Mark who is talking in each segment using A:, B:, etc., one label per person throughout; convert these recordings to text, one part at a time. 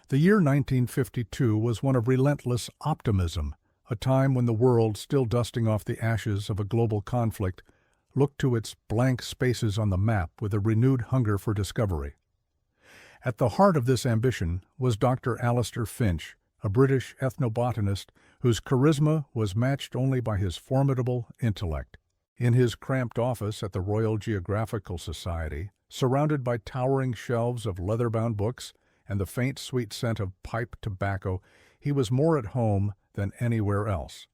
A: The year 1952 was one of relentless optimism, a time when the world, still dusting off the ashes of a global conflict, looked to its blank spaces on the map with a renewed hunger for discovery. At the heart of this ambition was Dr. Alistair Finch, a British ethnobotanist whose charisma was matched only by his formidable intellect. In his cramped office at the Royal Geographical Society, surrounded by towering shelves of leather-bound books and the faint sweet scent of pipe tobacco, he was more at home than anywhere else.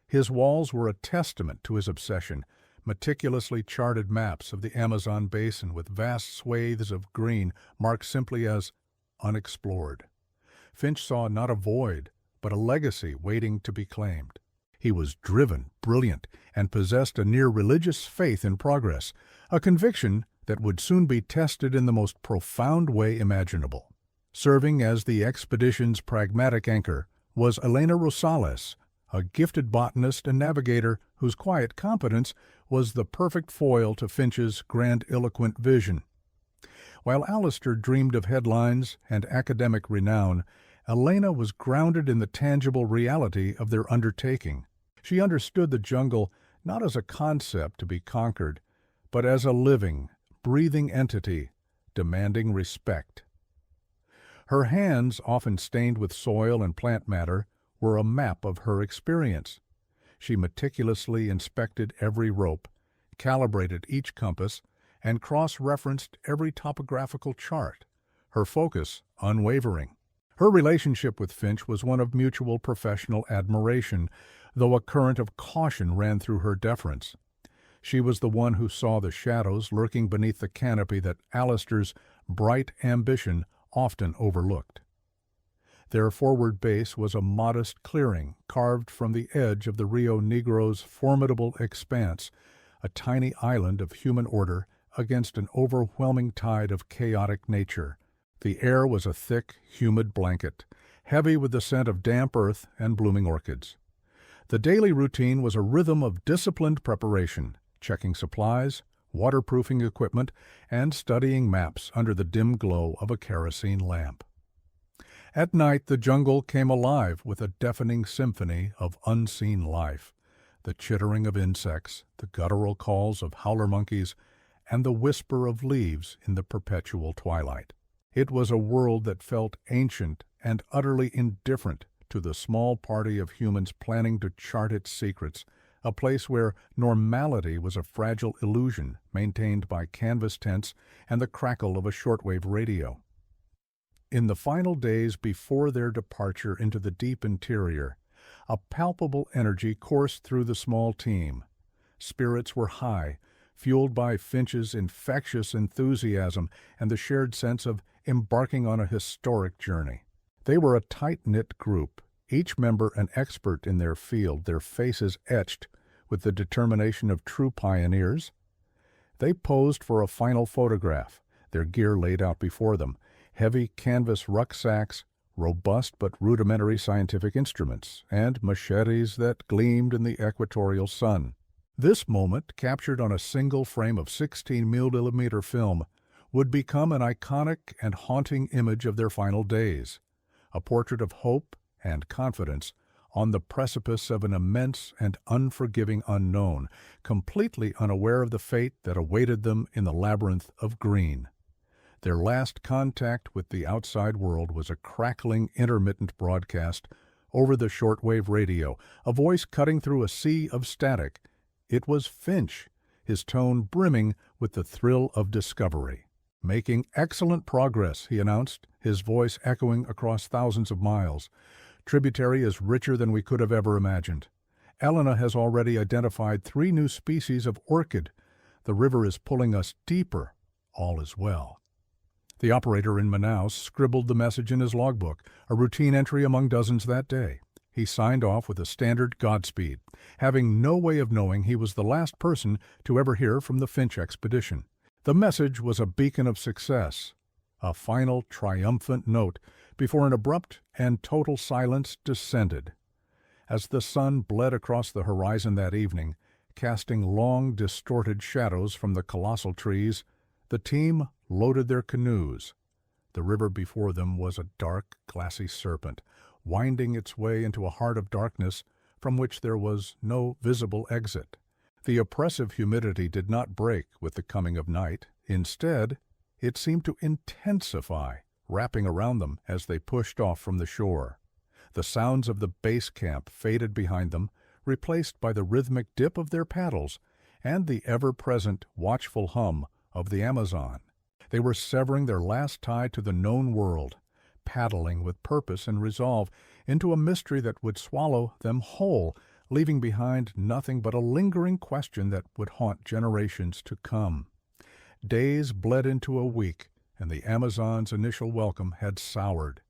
A: His walls were a testament to his obsession, meticulously charted maps of the Amazon basin with vast swathes of green marked simply as unexplored. Finch saw not a void, but a legacy waiting to be claimed. He was driven, brilliant, and possessed a near-religious faith in progress, a conviction that would soon be tested in the most profound way imaginable. Serving as the expedition's pragmatic anchor was Elena Rosales, a gifted botanist and navigator whose quiet competence was the perfect foil to Finch's grandiloquent vision. While Alistair dreamed of headlines and academic renown, Elena was grounded in the tangible reality of their undertaking. She understood the jungle not as a concept to be conquered, but as a living, breathing entity demanding respect. Her hands, often stained with soil and plant matter, were a map of her experience. She meticulously inspected every rope, calibrated each compass, and cross-referenced every topographical chart, her focus unwavering. Her relationship with Finch was one of mutual professional admiration, though a current of caution ran through her deference. She was the one who saw the shadows lurking beneath the canopy that Alistair's bright ambition often overlooked. Their forward base was a modest clearing carved from the edge of the Rio Negro's formidable expanse, a tiny island of human order against an overwhelming tide of chaotic nature. The air was a thick, humid blanket, heavy with the scent of damp earth and blooming orchids. The daily routine was a rhythm of disciplined preparation, checking supplies, waterproofing equipment, and studying maps under the dim glow of a kerosene lamp. At night, the jungle came alive with a deafening symphony of unseen life, the chittering of insects, the guttural calls of howler monkeys, and the whisper of leaves in the perpetual twilight. It was a world that felt ancient and utterly indifferent to the small party of humans planning to chart its secrets, a place where normality was a fragile illusion maintained by canvas tents and the crackle of a shortwave radio. In the final days before their departure into the deep interior, a palpable energy coursed through the small team. Spirits were high, fueled by Finch's infectious enthusiasm and the shared sense of embarking on a historic journey. They were a tight-knit group, each member an expert in their field, their faces etched with the determination of true pioneers. They posed for a final photograph, their gear laid out before them, heavy canvas rucksacks, robust but rudimentary scientific instruments, and machetes that gleamed in the equatorial sun. This moment, captured on a single frame of 16mm film, would become an iconic and haunting image of their final days, a portrait of hope and confidence on the precipice of an immense and unforgiving unknown, completely unaware of the fate that awaited them in the labyrinth of green. Their last contact with the outside world was a crackling, intermittent broadcast over the shortwave radio, a voice cutting through a sea of static. It was Finch, his tone brimming with the thrill of discovery. "Making excellent progress," he announced, his voice echoing across thousands of miles. "Tributary is richer than we could have ever imagined. Elena has already identified 3 new species of orchid. The river is pulling us deeper. All is well." The operator in Manaus scribbled the message in his logbook, a routine entry among dozens that day. He signed off with a standard Godspeed, having no way of knowing he was the last person to ever hear from the Finch expedition. The message was a beacon of success, a final triumphant note before an abrupt and total silence descended. As the sun bled across the horizon that evening, casting long, distorted shadows from the colossal trees, the team loaded their canoes. The river before them was a dark, glassy serpent, winding its way into a heart of darkness from which there was no visible exit. The oppressive humidity did not break with the coming of night. Instead, it seemed to intensify, wrapping around them as they pushed off from the shore. The sounds of the base camp faded behind them, replaced by the rhythmic dip of their paddles and the ever-present watchful hum of the Amazon. They were severing their last tie to the known world, paddling with purpose and resolve into a mystery that would swallow them whole, leaving behind nothing but a lingering question that would haunt generations to come. Days bled into a week, and the Amazon's initial welcome had soured.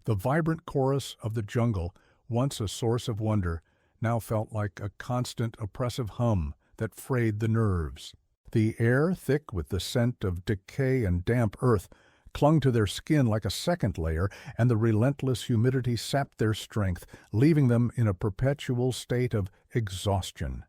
A: The vibrant chorus of the jungle, once a source of wonder, now felt like a constant oppressive hum that frayed the nerves. The air, thick with the scent of decay and damp earth, clung to their skin like a second layer, and the relentless humidity sapped their strength, leaving them in a perpetual state of exhaustion.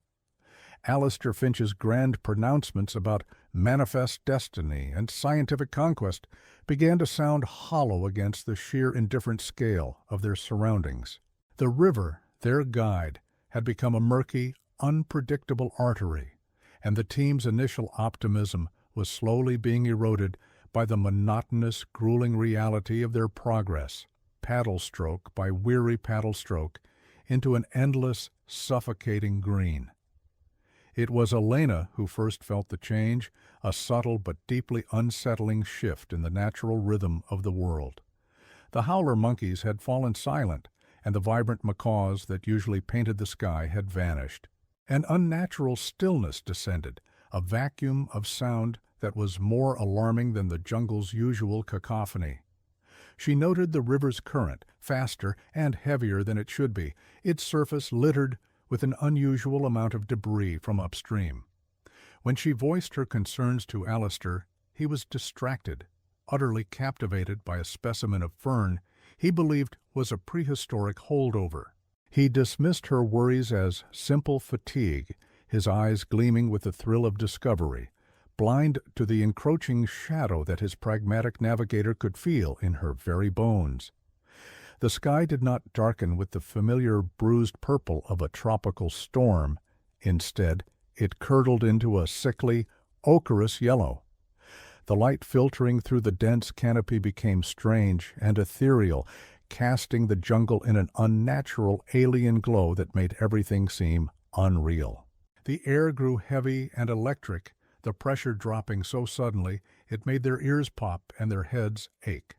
A: Alistair Finch's grand pronouncements about manifest destiny and scientific conquest began to sound hollow against the sheer indifferent scale of their surroundings. The river, their guide, had become a murky, unpredictable artery, and the team's initial optimism was slowly being eroded by the monotonous, grueling reality of their progress, paddle stroke by weary paddle stroke, into an endless, suffocating green. It was Elena who first felt the change, a subtle but deeply unsettling shift in the natural rhythm of the world. The howler monkeys had fallen silent, and the vibrant macaws that usually painted the sky had vanished. An unnatural stillness descended, a vacuum of sound that was more alarming than the jungle's usual cacophony. She noted the river's current, faster and heavier than it should be, its surface littered with an unusual amount of debris from upstream. When she voiced her concerns to Alistair, he was distracted, utterly captivated by a specimen of fern he believed was a prehistoric holdover. He dismissed her worries as simple fatigue, his eyes gleaming with the thrill of discovery, blind to the encroaching shadow that his pragmatic navigator could feel in her very bones. The sky did not darken with the familiar bruised purple of a tropical storm. Instead, it curdled into a sickly, ochreous yellow. The light filtering through the dense canopy became strange and ethereal, casting the jungle in an unnatural, alien glow that made everything seem unreal. The air grew heavy and electric, the pressure dropping so suddenly it made their ears pop and their heads ache.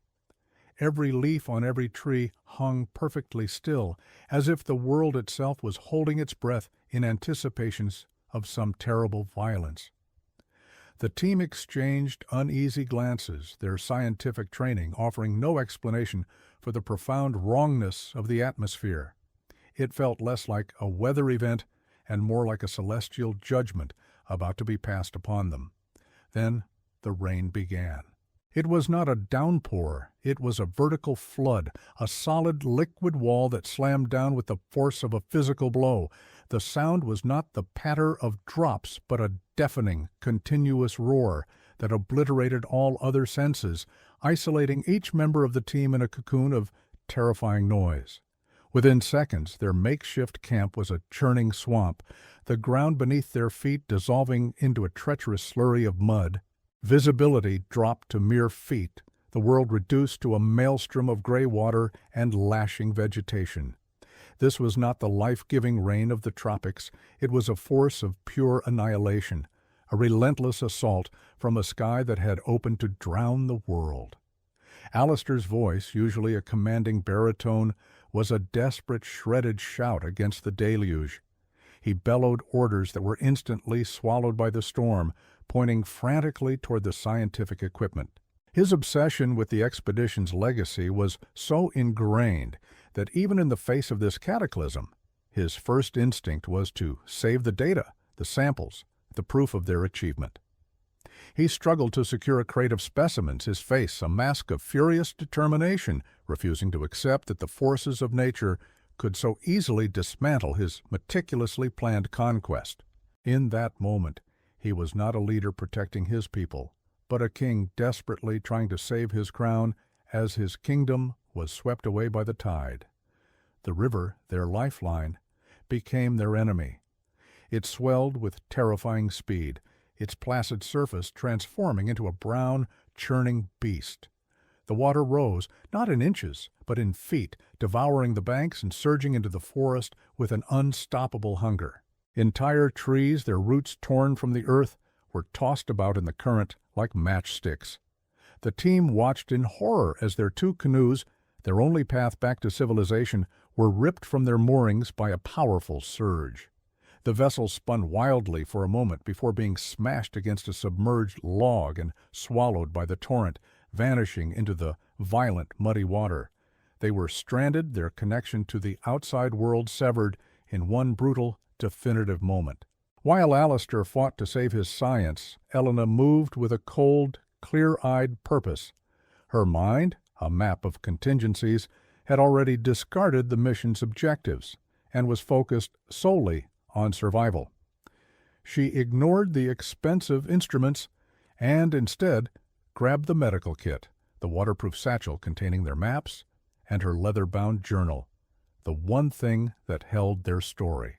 A: Every leaf on every tree hung perfectly still, as if the world itself was holding its breath in anticipations of some terrible violence. The team exchanged uneasy glances, their scientific training offering no explanation for the profound wrongness of the atmosphere. It felt less like a weather event and more like a celestial judgment about to be passed upon them. Then the rain began. It was not a downpour, it was a vertical flood, a solid liquid wall that slammed down with the force of a physical blow. The sound was not the patter of drops, but a deafening, continuous roar that obliterated all other senses, isolating each member of the team in a cocoon of terrifying noise. Within seconds, their makeshift camp was a churning swamp, the ground beneath their feet dissolving into a treacherous slurry of mud. Visibility dropped to mere feet, the world reduced to a maelstrom of gray water and lashing vegetation. This was not the life-giving rain of the tropics, it was a force of pure annihilation, a relentless assault from a sky that had opened to drown the world. Alistair's voice, usually a commanding baritone, was a desperate, shredded shout against the deluge. He bellowed orders that were instantly swallowed by the storm, pointing frantically toward the scientific equipment. His obsession with the expedition's legacy was so ingrained that even in the face of this cataclysm, his first instinct was to save the data, the samples, the proof of their achievement. He struggled to secure a crate of specimens, his face a mask of furious determination, refusing to accept that the forces of nature could so easily dismantle his meticulously planned conquest. In that moment, he was not a leader protecting his people, but a king desperately trying to save his crown as his kingdom was swept away by the tide. The river, their lifeline, became their enemy. It swelled with terrifying speed, its placid surface transforming into a brown, churning beast. The water rose, not in inches, but in feet, devouring the banks and surging into the forest with an unstoppable hunger. Entire trees, their roots torn from the earth, were tossed about in the current like matchsticks. The team watched in horror as their two canoes, their only path back to civilization, were ripped from their moorings by a powerful surge. The vessel spun wildly for a moment before being smashed against a submerged log and swallowed by the torrent, vanishing into the violent, muddy water. They were stranded, their connection to the outside world severed in one brutal, definitive moment. While Alistair fought to save his science, Elena moved with a cold, clear-eyed purpose. Her mind, a map of contingencies, had already discarded the mission's objectives and was focused solely on survival. She ignored the expensive instruments and instead grabbed the medical kit, the waterproof satchel containing their maps, and her leather-bound journal, the one thing that held their story.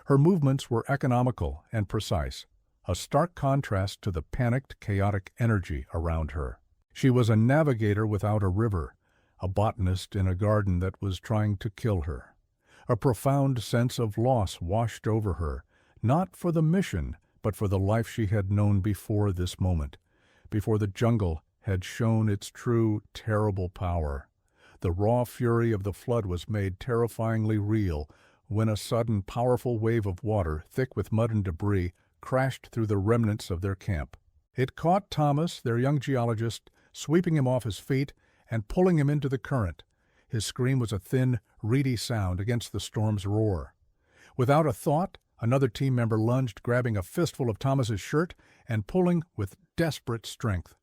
A: Her movements were economical and precise, a stark contrast to the panicked, chaotic energy around her. She was a navigator without a river, a botanist in a garden that was trying to kill her. A profound sense of loss washed over her, not for the mission, but for the life she had known before this moment, before the jungle had shown its true, terrible power. The raw fury of the flood was made terrifyingly real when a sudden, powerful wave of water, thick with mud and debris, crashed through the remnants of their camp. It caught Thomas, their young geologist, sweeping him off his feet and pulling him into the current. His scream was a thin, reedy sound against the storm's roar. Without a thought, another team member lunged, grabbing a fistful of Thomas's shirt and pulling with desperate strength.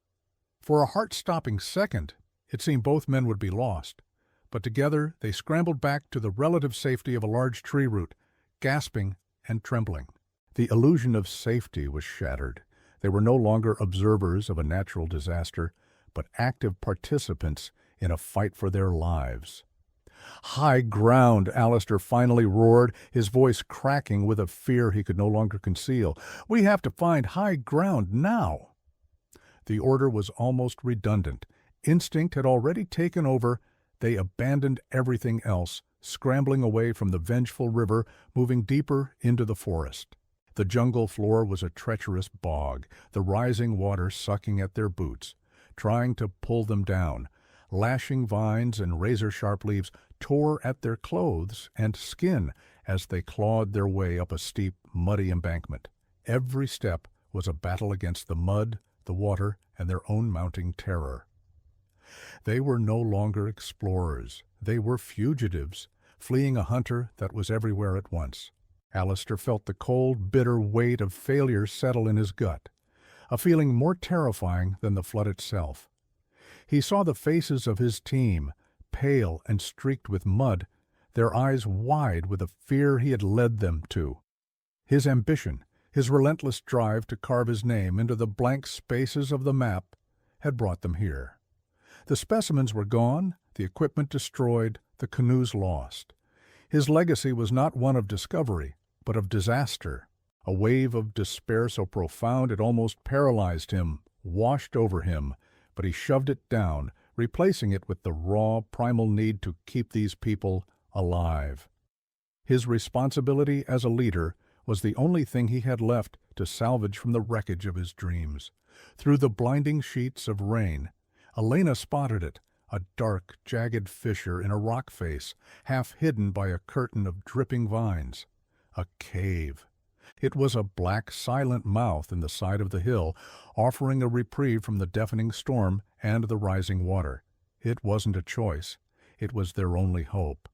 A: For a heart-stopping second, it seemed both men would be lost, but together they scrambled back to the relative safety of a large tree root, gasping and trembling. The illusion of safety was shattered. They were no longer observers of a natural disaster, but active participants in a fight for their lives. "High ground!" Alistair finally roared, his voice cracking with a fear he could no longer conceal. "We have to find high ground now!" The order was almost redundant. Instinct had already taken over. They abandoned everything else, scrambling away from the vengeful river, moving deeper into the forest. The jungle floor was a treacherous bog, the rising water sucking at their boots, trying to pull them down. Lashing vines and razor-sharp leaves tore at their clothes and skin as they clawed their way up a steep, muddy embankment. Every step was a battle against the mud, the water, and their own mounting terror. They were no longer explorers. They were fugitives, fleeing a hunter that was everywhere at once. Alistair felt the cold, bitter weight of failure settle in his gut, a feeling more terrifying than the flood itself. He saw the faces of his team, pale and streaked with mud, their eyes wide with the fear he had led them to. His ambition, his relentless drive to carve his name into the blank spaces of the map, had brought them here. The specimens were gone, the equipment destroyed, the canoes lost. His legacy was not one of discovery, but of disaster. A wave of despair so profound it almost paralyzed him, washed over him, but he shoved it down, replacing it with the raw, primal need to keep these people alive. His responsibility as a leader was the only thing he had left to salvage from the wreckage of his dreams. Through the blinding sheets of rain, Elena spotted it, a dark, jagged fissure in a rock face, half hidden by a curtain of dripping vines. A cave. It was a black, silent mouth in the side of the hill, offering a reprieve from the deafening storm and the rising water. It wasn't a choice. It was their only hope.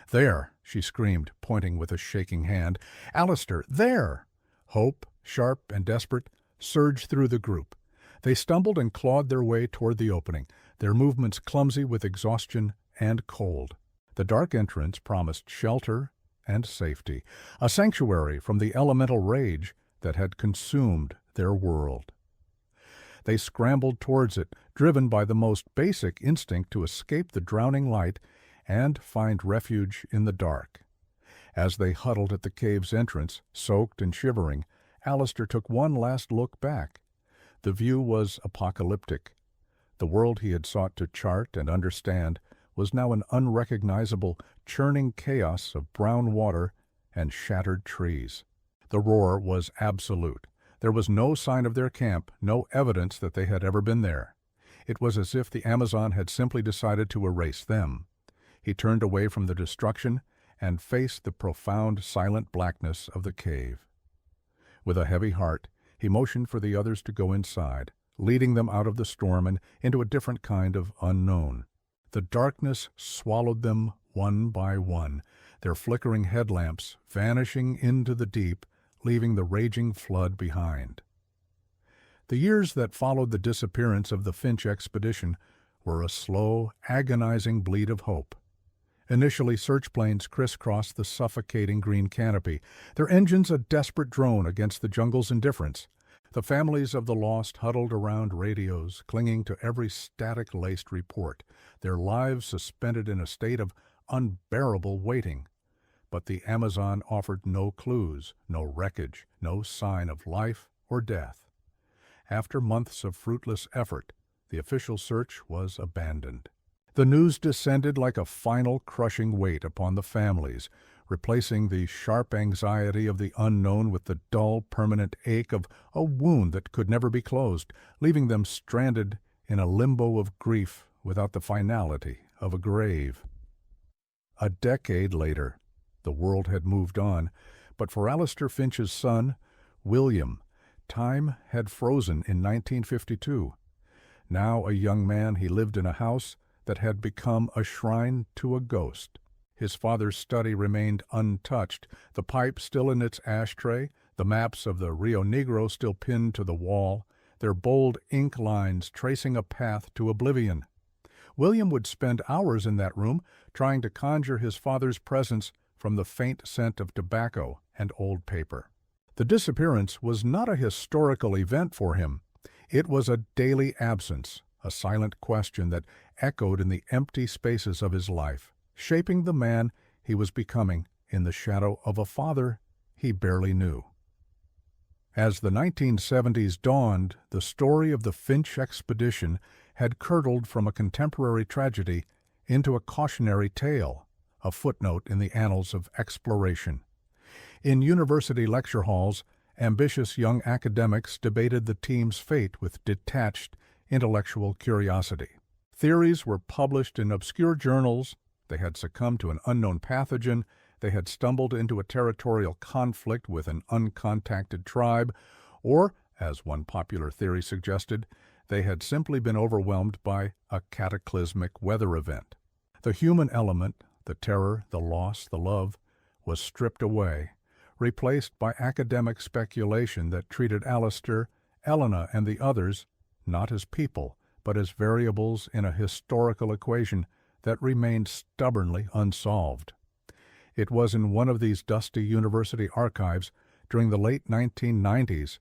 A: "There!" she screamed, pointing with a shaking hand. "Alistair, there!" Hope, sharp and desperate, surged through the group. They stumbled and clawed their way toward the opening, their movements clumsy with exhaustion and cold. The dark entrance promised shelter and safety, a sanctuary from the elemental rage that had consumed their world. They scrambled towards it, driven by the most basic instinct to escape the drowning light and find refuge in the dark. As they huddled at the cave's entrance, soaked and shivering, Alistair took one last look back. The view was apocalyptic. The world he had sought to chart and understand was now an unrecognizable, churning chaos of brown water and shattered trees. The roar was absolute. There was no sign of their camp, no evidence that they had ever been there. It was as if the Amazon had simply decided to erase them. He turned away from the destruction and faced the profound, silent blackness of the cave. With a heavy heart, he motioned for the others to go inside, leading them out of the storm and into a different kind of unknown. The darkness swallowed them one by one, their flickering headlamps vanishing into the deep, leaving the raging flood behind. The years that followed the disappearance of the Finch expedition were a slow, agonizing bleed of hope. Initially, search planes crisscrossed the suffocating green canopy, their engines a desperate drone against the jungle's indifference. The families of the lost huddled around radios, clinging to every static-laced report, their lives suspended in a state of unbearable waiting. But the Amazon offered no clues, no wreckage, no sign of life or death. After months of fruitless effort, the official search was abandoned. The news descended like a final crushing weight upon the families, replacing the sharp anxiety of the unknown with the dull, permanent ache of a wound that could never be closed, leaving them stranded in a limbo of grief without the finality of a grave. A decade later, the world had moved on, but for Alistair Finch's son, William, time had frozen in 1952. Now a young man, he lived in a house that had become a shrine to a ghost. His father's study remained untouched, the pipe still in its ashtray, the maps of the Rio Negro still pinned to the wall, their bold ink lines tracing a path to oblivion. William would spend hours in that room trying to conjure his father's presence from the faint scent of tobacco and old paper. The disappearance was not a historical event for him. It was a daily absence, a silent question that echoed in the empty spaces of his life, shaping the man he was becoming in the shadow of a father he barely knew. As the 1970s dawned, the story of the Finch expedition had curdled from a contemporary tragedy into a cautionary tale, a footnote in the annals of exploration. In university lecture halls, ambitious young academics debated the team's fate with detached, intellectual curiosity. Theories were published in obscure journals. They had succumbed to an unknown pathogen. They had stumbled into a territorial conflict with an uncontacted tribe, or, as one popular theory suggested, they had simply been overwhelmed by a cataclysmic weather event. The human element, the terror, the loss, the love, was stripped away, replaced by academic speculation that treated Alistair, Elena, and the others not as people, but as variables in a historical equation that remained stubbornly unsolved. It was in one of these dusty university archives during the late 1990s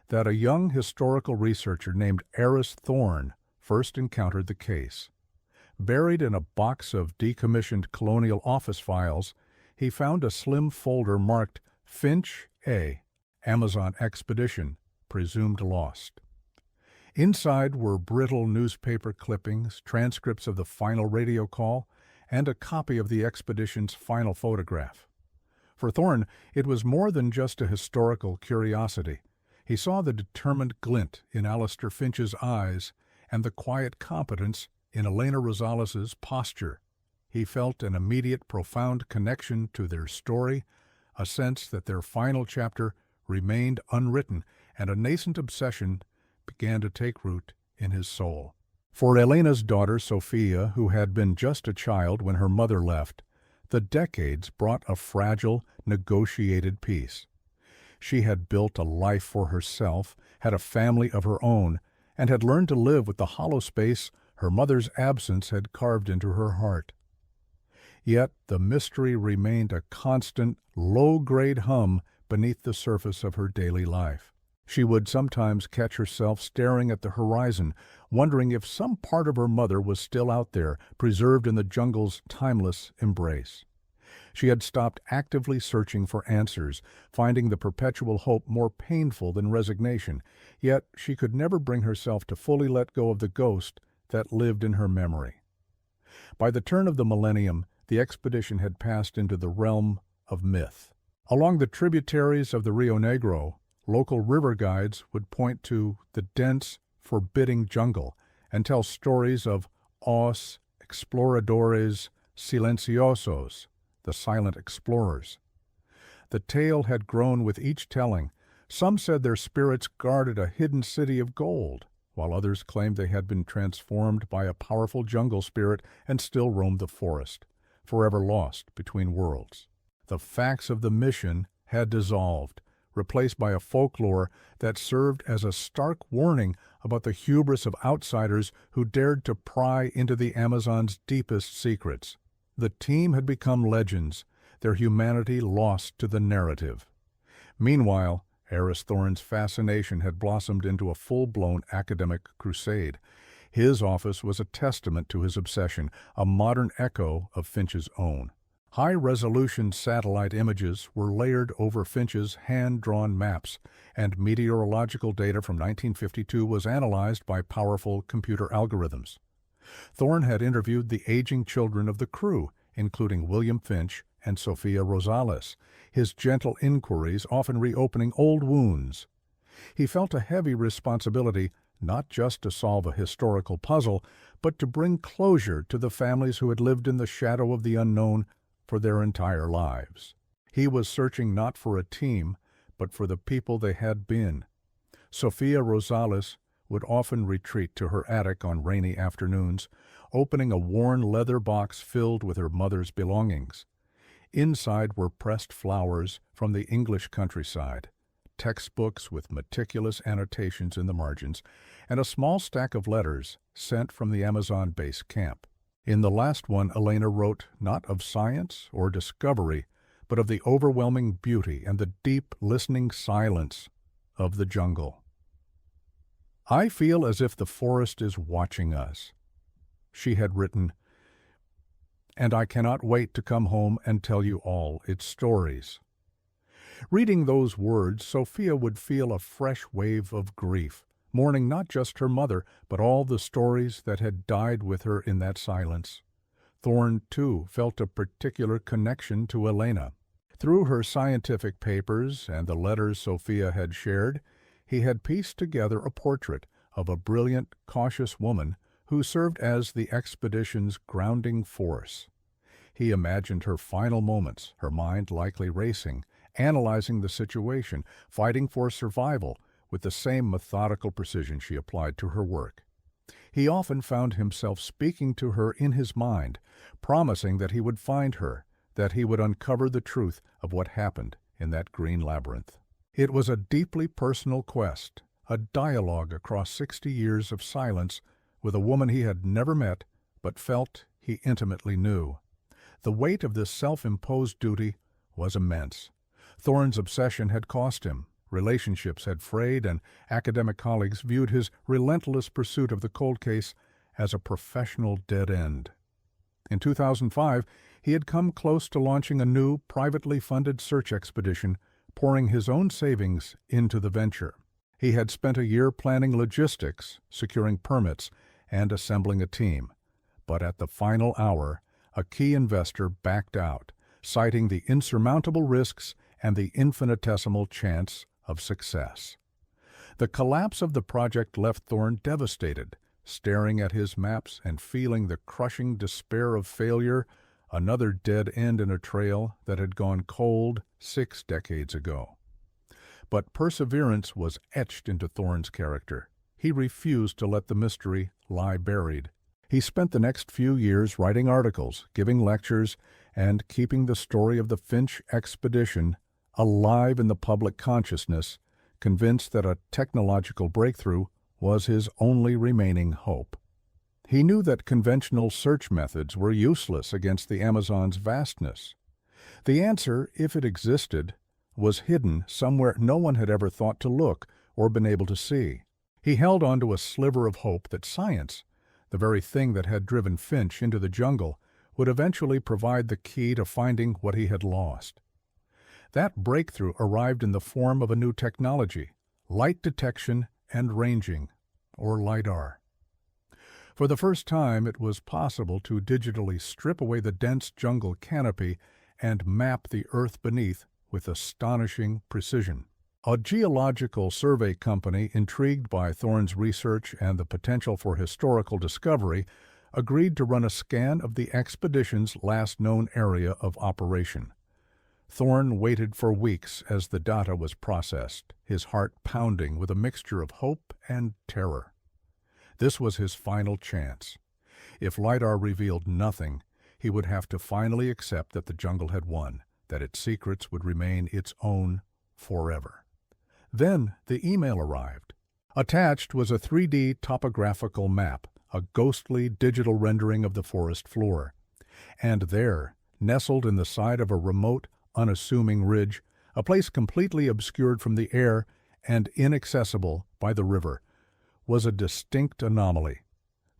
A: that a young historical researcher named Eris Thorne first encountered the case. Buried in a box of decommissioned colonial office files, he found a slim folder marked Finch A, Amazon Expedition, presumed lost. Inside were brittle newspaper clippings, transcripts of the final radio call, and a copy of the expedition's final photograph. For Thorne, it was more than just a historical curiosity. He saw the determined glint in Alistair Finch's eyes and the quiet competence in Elena Rosales' posture. He felt an immediate, profound connection to their story, a sense that their final chapter remained unwritten, and a nascent obsession began to take root in his soul. For Elena's daughter, Sophia, who had been just a child when her mother left, the decades brought a fragile, negotiated peace. She had built a life for herself, had a family of her own, and had learned to live with the hollow space her mother's absence had carved into her heart. Yet the mystery remained a constant, low-grade hum beneath the surface of her daily life. She would sometimes catch herself staring at the horizon, wondering if some part of her mother was still out there, preserved in the jungle's timeless embrace. She had stopped actively searching for answers, finding the perpetual hope more painful than resignation, yet she could never bring herself to fully let go of the ghost that lived in her memory. By the turn of the millennium, the expedition had passed into the realm of myth. Along the tributaries of the Rio Negro, local river guides would point to the dense, forbidding jungle and tell stories of os exploradores silenciosos, the silent explorers. The tale had grown with each telling. Some said their spirits guarded a hidden city of gold, while others claimed they had been transformed by a powerful jungle spirit and still roamed the forest, forever lost between worlds. The facts of the mission had dissolved, replaced by a folklore that served as a stark warning about the hubris of outsiders who dared to pry into the Amazon's deepest secrets. The team had become legends, their humanity lost to the narrative. Meanwhile, Eris Thorne's fascination had blossomed into a full-blown academic crusade. His office was a testament to his obsession, a modern echo of Finch's own. High-resolution satellite images were layered over Finch's hand-drawn maps, and meteorological data from 1952 was analyzed by powerful computer algorithms. Thorne had interviewed the aging children of the crew, including William Finch and Sophia Rosales, his gentle inquiries often reopening old wounds. He felt a heavy responsibility not just to solve a historical puzzle, but to bring closure to the families who had lived in the shadow of the unknown for their entire lives. He was searching not for a team, but for the people they had been. Sophia Rosales would often retreat to her attic on rainy afternoons, opening a worn leather box filled with her mother's belongings. Inside were pressed flowers from the English countryside, textbooks with meticulous annotations in the margins, and a small stack of letters sent from the Amazon base camp. In the last one, Elena wrote not of science or discovery, but of the overwhelming beauty and the deep, listening silence of the jungle. "I feel as if the forest is watching us," she had written, "and I cannot wait to come home and tell you all its stories." Reading those words, Sophia would feel a fresh wave of grief, mourning not just her mother, but all the stories that had died with her in that silence. Thorne, too, felt a particular connection to Elena. Through her scientific papers and the letters Sophia had shared, he had pieced together a portrait of a brilliant, cautious woman who served as the expedition's grounding force. He imagined her final moments, her mind likely racing, analyzing the situation, fighting for survival, with the same methodical precision she applied to her work. He often found himself speaking to her in his mind, promising that he would find her, that he would uncover the truth of what happened in that green labyrinth. It was a deeply personal quest, a dialogue across 60 years of silence with a woman he had never met but felt he intimately knew. The weight of this self-imposed duty was immense. Thorne's obsession had cost him. Relationships had frayed, and academic colleagues viewed his relentless pursuit of the cold case as a professional dead end. In 2005, he had come close to launching a new, privately funded search expedition, pouring his own savings into the venture. He had spent a year planning logistics, securing permits, and assembling a team. But at the final hour, a key investor backed out, citing the insurmountable risks and the infinitesimal chance of success. The collapse of the project left Thorne devastated, staring at his maps and feeling the crushing despair of failure, another dead end in a trail that had gone cold 6 decades ago. But perseverance was etched into Thorne's character. He refused to let the mystery lie buried. He spent the next few years writing articles, giving lectures, and keeping the story of the Finch expedition alive in the public consciousness, convinced that a technological breakthrough was his only remaining hope. He knew that conventional search methods were useless against the Amazon's vastness. The answer, if it existed, was hidden somewhere no one had ever thought to look or been able to see. He held on to a sliver of hope that science, the very thing that had driven Finch into the jungle, would eventually provide the key to finding what he had lost. That breakthrough arrived in the form of a new technology, light detection and ranging, or LiDAR. For the first time, it was possible to digitally strip away the dense jungle canopy and map the earth beneath with astonishing precision. A geological survey company, intrigued by Thorne's research and the potential for historical discovery, agreed to run a scan of the expedition's last known area of operation. Thorne waited for weeks as the data was processed, his heart pounding with a mixture of hope and terror. This was his final chance. If LiDAR revealed nothing, he would have to finally accept that the jungle had won, that its secrets would remain its own forever. Then the email arrived. Attached was a 3D topographical map, a ghostly digital rendering of the forest floor. And there, nestled in the side of a remote, unassuming ridge, a place completely obscured from the air and inaccessible by the river, was a distinct anomaly.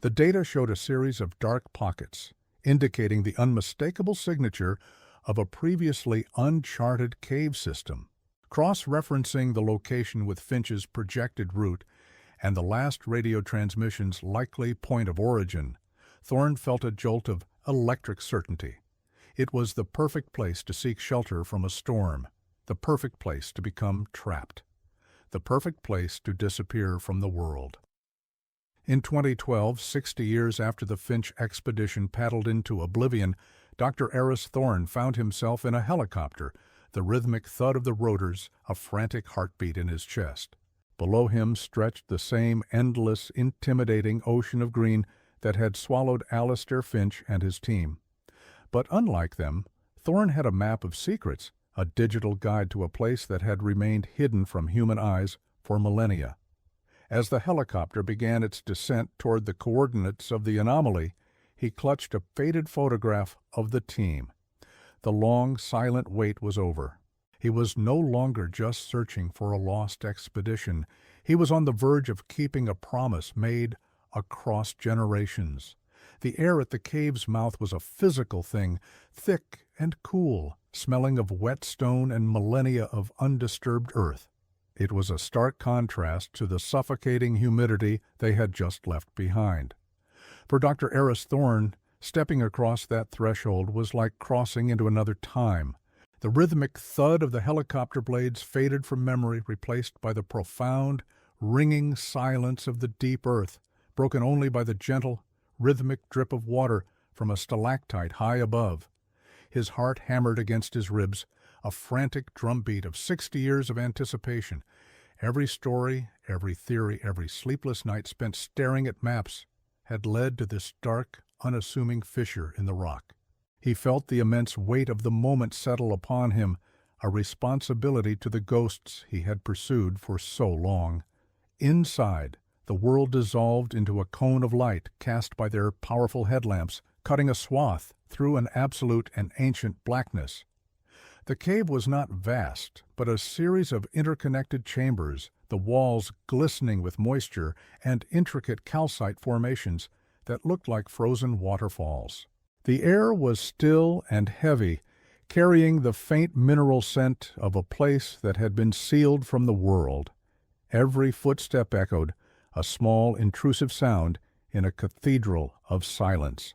A: The data showed a series of dark pockets, indicating the unmistakable signature of a previously uncharted cave system. Cross-referencing the location with Finch's projected route and the last radio transmission's likely point of origin, Thorne felt a jolt of electric certainty. It was the perfect place to seek shelter from a storm, the perfect place to become trapped, the perfect place to disappear from the world. In 2012, 60 years after the Finch expedition paddled into oblivion, Dr. Eris Thorne found himself in a helicopter, the rhythmic thud of the rotors a frantic heartbeat in his chest. Below him stretched the same endless, intimidating ocean of green that had swallowed Alistair Finch and his team. But unlike them, Thorne had a map of secrets, a digital guide to a place that had remained hidden from human eyes for millennia. As the helicopter began its descent toward the coordinates of the anomaly, he clutched a faded photograph of the team. The long, silent wait was over. He was no longer just searching for a lost expedition. He was on the verge of keeping a promise made across generations. The air at the cave's mouth was a physical thing, thick and cool, smelling of wet stone and millennia of undisturbed earth. It was a stark contrast to the suffocating humidity they had just left behind. For Dr. Eris Thorne, stepping across that threshold was like crossing into another time. The rhythmic thud of the helicopter blades faded from memory, replaced by the profound, ringing silence of the deep earth, broken only by the gentle, rhythmic drip of water from a stalactite high above. His heart hammered against his ribs, a frantic drumbeat of 60 years of anticipation. Every story, every theory, every sleepless night spent staring at maps had led to this dark, unassuming fissure in the rock. He felt the immense weight of the moment settle upon him, a responsibility to the ghosts he had pursued for so long. Inside, the world dissolved into a cone of light cast by their powerful headlamps, cutting a swath through an absolute and ancient blackness. The cave was not vast, but a series of interconnected chambers, the walls glistening with moisture and intricate calcite formations that looked like frozen waterfalls. The air was still and heavy, carrying the faint mineral scent of a place that had been sealed from the world. Every footstep echoed, a small, intrusive sound in a cathedral of silence.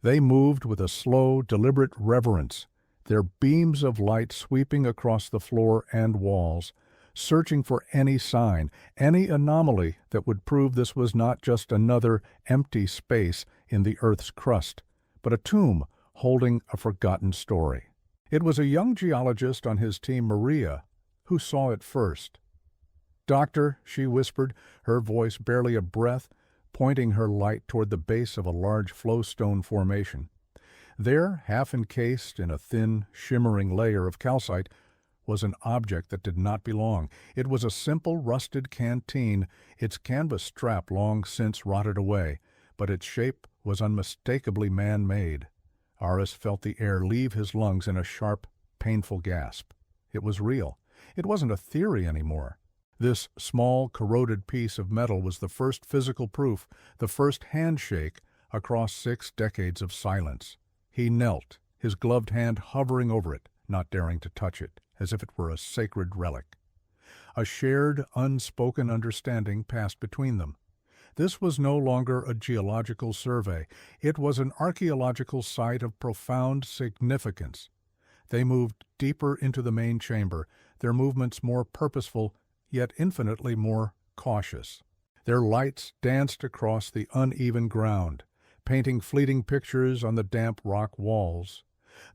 A: They moved with a slow, deliberate reverence, their beams of light sweeping across the floor and walls, searching for any sign, any anomaly that would prove this was not just another empty space in the Earth's crust, but a tomb holding a forgotten story. It was a young geologist on his team, Maria, who saw it first. "Doctor," she whispered, her voice barely a breath, pointing her light toward the base of a large flowstone formation. There, half encased in a thin, shimmering layer of calcite, was an object that did not belong. It was a simple, rusted canteen, its canvas strap long since rotted away, but its shape was unmistakably man-made. Aris felt the air leave his lungs in a sharp, painful gasp. It was real. It wasn't a theory anymore. This small, corroded piece of metal was the first physical proof, the first handshake across 6 decades of silence. He knelt, his gloved hand hovering over it, not daring to touch it, as if it were a sacred relic. A shared, unspoken understanding passed between them. This was no longer a geological survey. It was an archaeological site of profound significance. They moved deeper into the main chamber, their movements more purposeful, yet infinitely more cautious. Their lights danced across the uneven ground, painting fleeting pictures on the damp rock walls.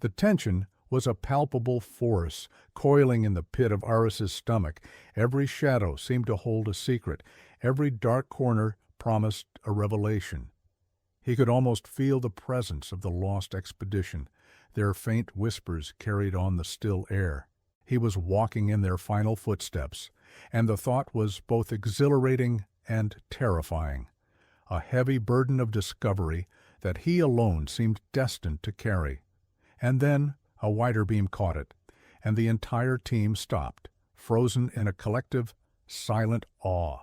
A: The tension was a palpable force, coiling in the pit of Aris's stomach. Every shadow seemed to hold a secret. Every dark corner promised a revelation. He could almost feel the presence of the lost expedition. Their faint whispers carried on the still air. He was walking in their final footsteps, and the thought was both exhilarating and terrifying. A heavy burden of discovery that he alone seemed destined to carry. And then a wider beam caught it, and the entire team stopped, frozen in a collective, silent awe.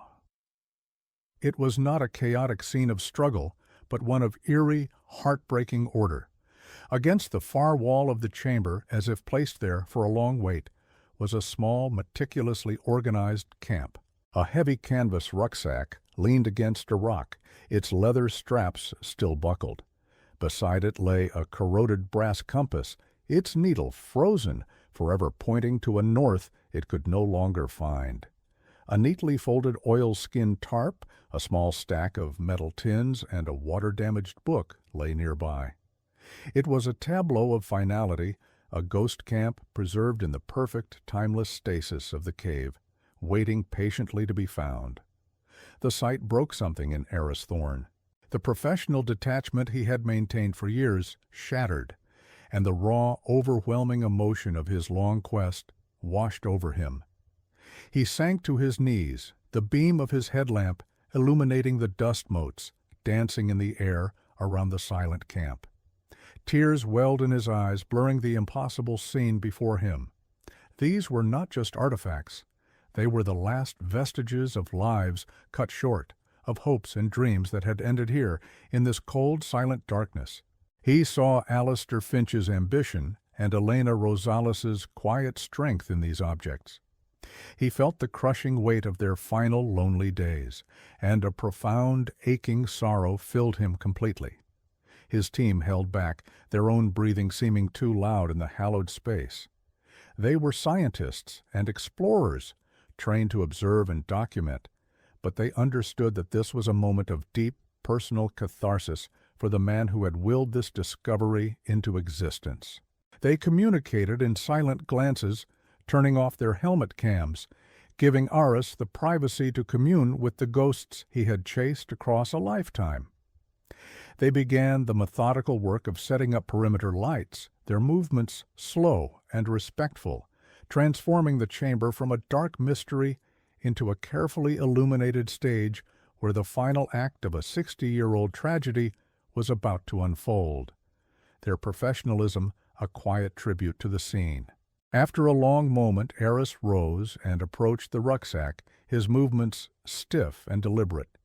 A: It was not a chaotic scene of struggle, but one of eerie, heartbreaking order. Against the far wall of the chamber, as if placed there for a long wait, was a small, meticulously organized camp. A heavy canvas rucksack leaned against a rock, its leather straps still buckled. Beside it lay a corroded brass compass, its needle frozen, forever pointing to a north it could no longer find. A neatly folded oilskin tarp, a small stack of metal tins, and a water-damaged book lay nearby. It was a tableau of finality, a ghost camp preserved in the perfect, timeless stasis of the cave, waiting patiently to be found. The sight broke something in Aris Thorne. The professional detachment he had maintained for years shattered, and the raw, overwhelming emotion of his long quest washed over him. He sank to his knees, the beam of his headlamp illuminating the dust motes dancing in the air around the silent camp. Tears welled in his eyes, blurring the impossible scene before him. These were not just artifacts. They were the last vestiges of lives cut short, of hopes and dreams that had ended here, in this cold, silent darkness. He saw Alistair Finch's ambition and Elena Rosalis's quiet strength in these objects. He felt the crushing weight of their final lonely days, and a profound, aching sorrow filled him completely. His team held back, their own breathing seeming too loud in the hallowed space. They were scientists and explorers, trained to observe and document, but they understood that this was a moment of deep, personal catharsis for the man who had willed this discovery into existence. They communicated in silent glances, turning off their helmet cams, giving Aris the privacy to commune with the ghosts he had chased across a lifetime. They began the methodical work of setting up perimeter lights, their movements slow and respectful, transforming the chamber from a dark mystery into a carefully illuminated stage where the final act of a 60-year-old tragedy was about to unfold. Their professionalism a quiet tribute to the scene. After a long moment, Aris rose and approached the rucksack, his movements stiff and deliberate.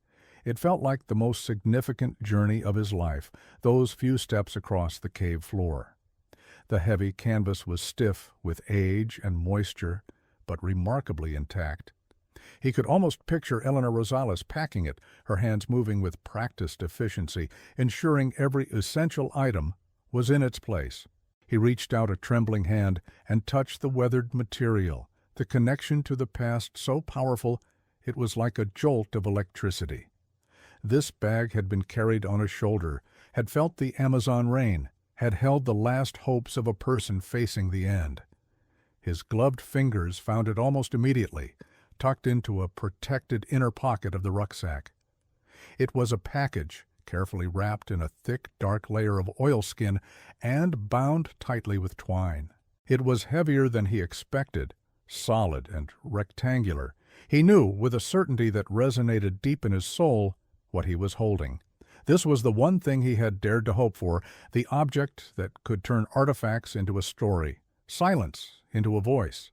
A: It felt like the most significant journey of his life, those few steps across the cave floor. The heavy canvas was stiff with age and moisture, but remarkably intact. He could almost picture Elena Rosales packing it, her hands moving with practiced efficiency, ensuring every essential item was in its place. He reached out a trembling hand and touched the weathered material, the connection to the past so powerful it was like a jolt of electricity. This bag had been carried on a shoulder, had felt the Amazon rain, had held the last hopes of a person facing the end. His gloved fingers found it almost immediately, tucked into a protected inner pocket of the rucksack. It was a package, carefully wrapped in a thick, dark layer of oilskin and bound tightly with twine. It was heavier than he expected, solid and rectangular. He knew, with a certainty that resonated deep in his soul, what he was holding. This was the one thing he had dared to hope for, the object that could turn artifacts into a story, silence into a voice.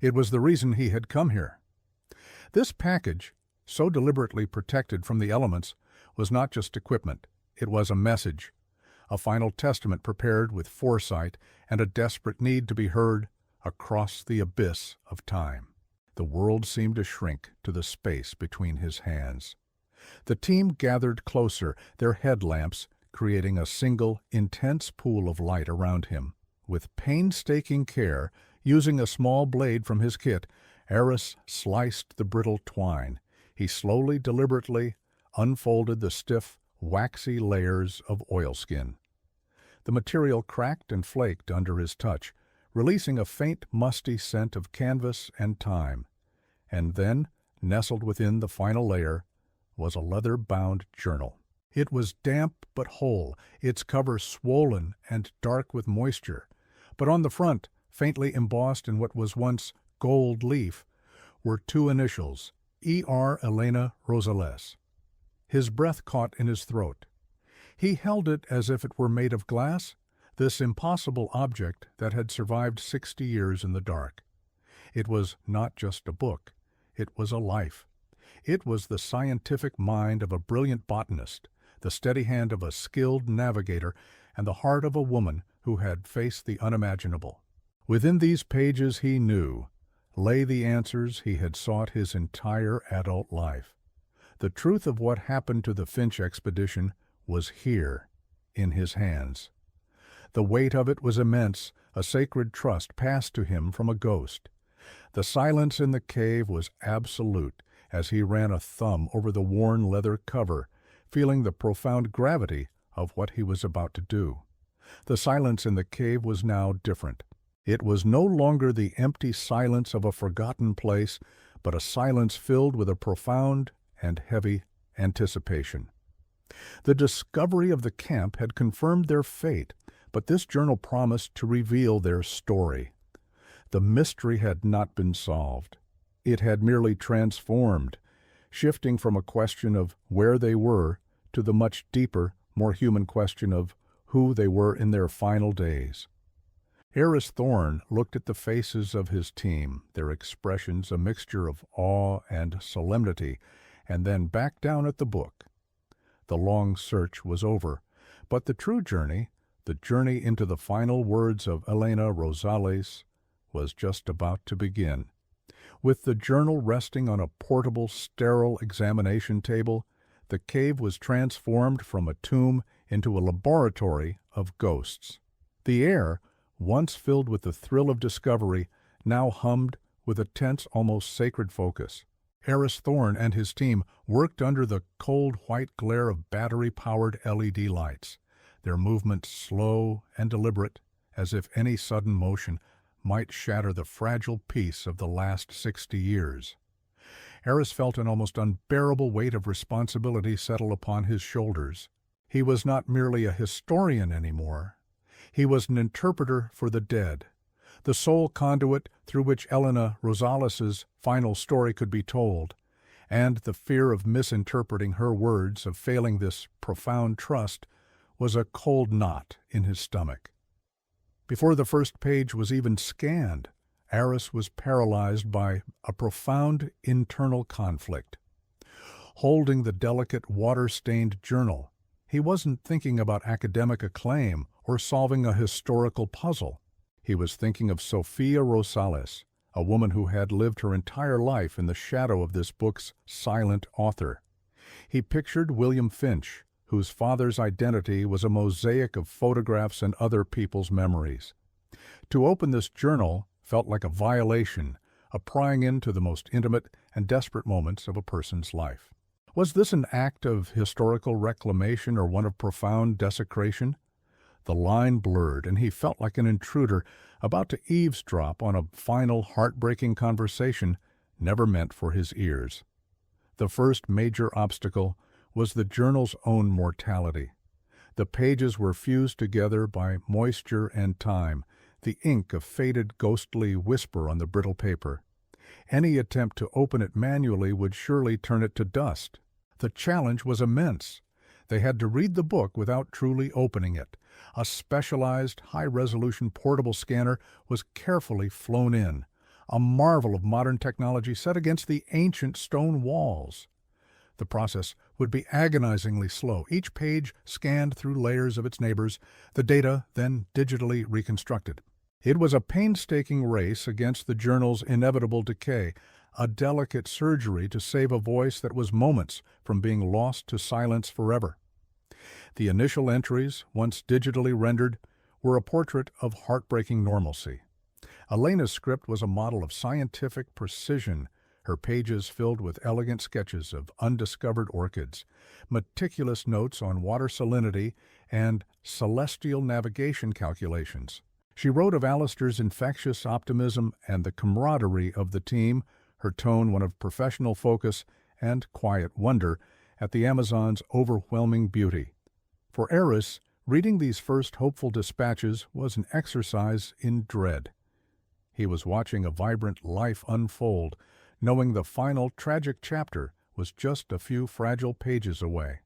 A: It was the reason he had come here. This package, so deliberately protected from the elements, was not just equipment. It was a message, a final testament prepared with foresight and a desperate need to be heard across the abyss of time. The world seemed to shrink to the space between his hands. The team gathered closer, their headlamps creating a single, intense pool of light around him. With painstaking care, using a small blade from his kit, Eris sliced the brittle twine. He slowly, deliberately unfolded the stiff, waxy layers of oilskin. The material cracked and flaked under his touch, releasing a faint, musty scent of canvas and time. And then, nestled within the final layer, was a leather-bound journal. It was damp but whole, its cover swollen and dark with moisture. But on the front, faintly embossed in what was once gold leaf, were two initials, E.R. Elena Rosales. His breath caught in his throat. He held it as if it were made of glass, this impossible object that had survived 60 years in the dark. It was not just a book. It was a life. It was the scientific mind of a brilliant botanist, the steady hand of a skilled navigator, and the heart of a woman who had faced the unimaginable. Within these pages, he knew, lay the answers he had sought his entire adult life. The truth of what happened to the Finch expedition was here, in his hands. The weight of it was immense, a sacred trust passed to him from a ghost. The silence in the cave was absolute as he ran a thumb over the worn leather cover, feeling the profound gravity of what he was about to do. The silence in the cave was now different. It was no longer the empty silence of a forgotten place, but a silence filled with a profound and heavy anticipation. The discovery of the camp had confirmed their fate, but this journal promised to reveal their story. The mystery had not been solved. It had merely transformed, shifting from a question of where they were to the much deeper, more human question of who they were in their final days. Eris Thorne looked at the faces of his team, their expressions a mixture of awe and solemnity, and then back down at the book. The long search was over, but the true journey, the journey into the final words of Elena Rosales, was just about to begin. With the journal resting on a portable, sterile examination table, the cave was transformed from a tomb into a laboratory of ghosts. The air, once filled with the thrill of discovery, now hummed with a tense, almost sacred focus. Eris Thorne and his team worked under the cold white glare of battery-powered LED lights, their movements slow and deliberate, as if any sudden motion might shatter the fragile peace of the last 60 years. Eris felt an almost unbearable weight of responsibility settle upon his shoulders. He was not merely a historian anymore. He was an interpreter for the dead, the sole conduit through which Elena Rosales's final story could be told, and the fear of misinterpreting her words, of failing this profound trust, was a cold knot in his stomach. Before the first page was even scanned, Eris was paralyzed by a profound internal conflict. Holding the delicate, water-stained journal, he wasn't thinking about academic acclaim or solving a historical puzzle. He was thinking of Sophia Rosales, a woman who had lived her entire life in the shadow of this book's silent author. He pictured William Finch, whose father's identity was a mosaic of photographs and other people's memories. To open this journal felt like a violation, a prying into the most intimate and desperate moments of a person's life. Was this an act of historical reclamation or one of profound desecration? The line blurred, and he felt like an intruder about to eavesdrop on a final heartbreaking conversation never meant for his ears. The first major obstacle was the journal's own mortality. The pages were fused together by moisture and time, the ink a faded, ghostly whisper on the brittle paper. Any attempt to open it manually would surely turn it to dust. The challenge was immense. They had to read the book without truly opening it. A specialized, high-resolution portable scanner was carefully flown in, a marvel of modern technology set against the ancient stone walls. The process would be agonizingly slow, each page scanned through layers of its neighbors, the data then digitally reconstructed. It was a painstaking race against the journal's inevitable decay, a delicate surgery to save a voice that was moments from being lost to silence forever. The initial entries, once digitally rendered, were a portrait of heartbreaking normalcy. Elena's script was a model of scientific precision, her pages filled with elegant sketches of undiscovered orchids, meticulous notes on water salinity, and celestial navigation calculations. She wrote of Alistair's infectious optimism and the camaraderie of the team, her tone one of professional focus and quiet wonder at the Amazon's overwhelming beauty. For Eris, reading these first hopeful dispatches was an exercise in dread. He was watching a vibrant life unfold, knowing the final tragic chapter was just a few fragile pages away.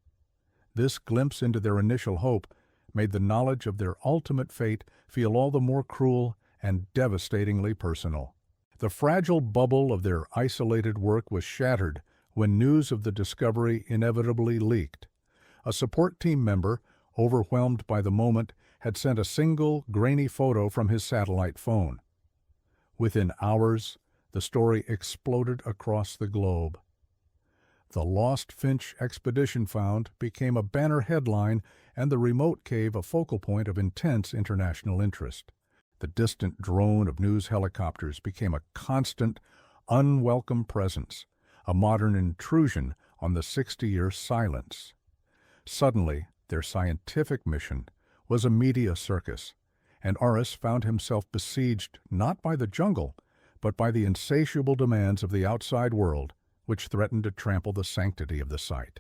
A: This glimpse into their initial hope made the knowledge of their ultimate fate feel all the more cruel and devastatingly personal. The fragile bubble of their isolated work was shattered when news of the discovery inevitably leaked. A support team member, overwhelmed by the moment, had sent a single, grainy photo from his satellite phone. Within hours, the story exploded across the globe. The Lost Finch expedition found became a banner headline and the remote cave a focal point of intense international interest. The distant drone of news helicopters became a constant, unwelcome presence, a modern intrusion on the 60-year silence. Suddenly, their scientific mission was a media circus, and Aris found himself besieged not by the jungle, but by the insatiable demands of the outside world, which threatened to trample the sanctity of the site.